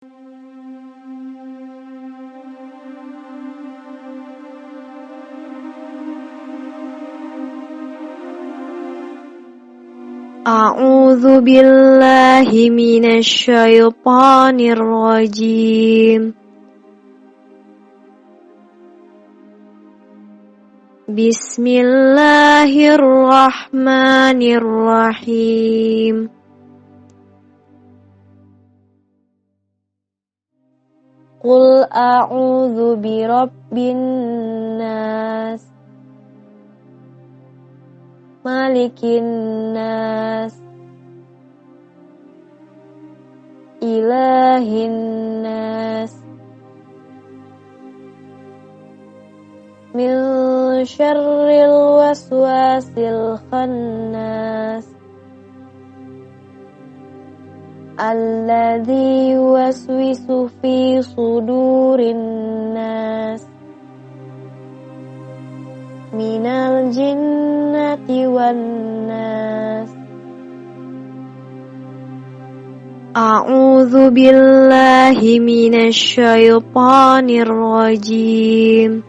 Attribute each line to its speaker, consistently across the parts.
Speaker 1: A'udzu billahi minasy syaithanir rajim. Bismillahirrahmanirrahim. Qul a'udzu birabbin nas, malikin nas, ilahin nas, min syarril waswasil khannas, alladzi yuwaswisu fi sudurin nas, minal jinnati wan nas. A'udzu billahi minasy syaithanir rajim.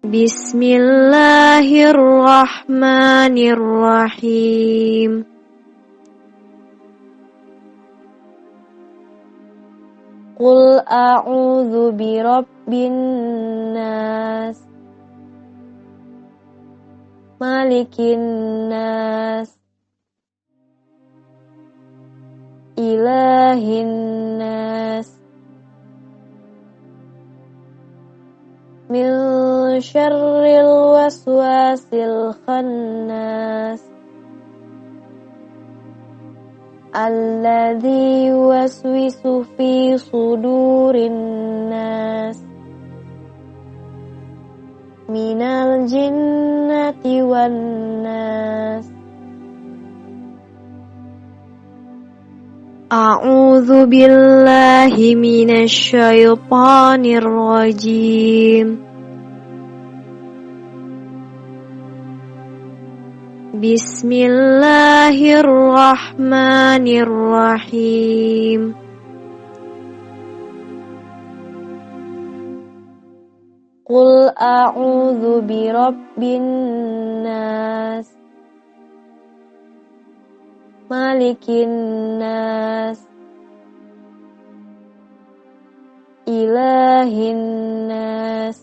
Speaker 1: Bismillahirrahmanirrahim. Qul a'udzu birabbin nas, malikin nas, ilahin nas, min syarril waswasil khannas, alladzi yuwaswisu fi sudurin nas, minal jinnati wan nas. A'udzu billahi minasy syaithanir rajim. Bismillahirrahmanirrahim. Qul a'udzu birabbin nas, malikin nas, ilahin nas,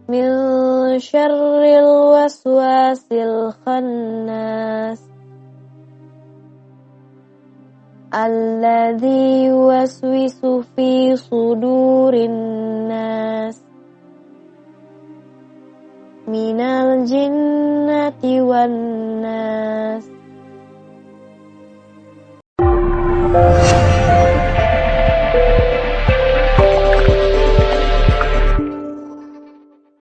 Speaker 1: min syarril waswasil khannas, alladzi yuwaswisu fi sudurin nas, minal jinnati wan nas.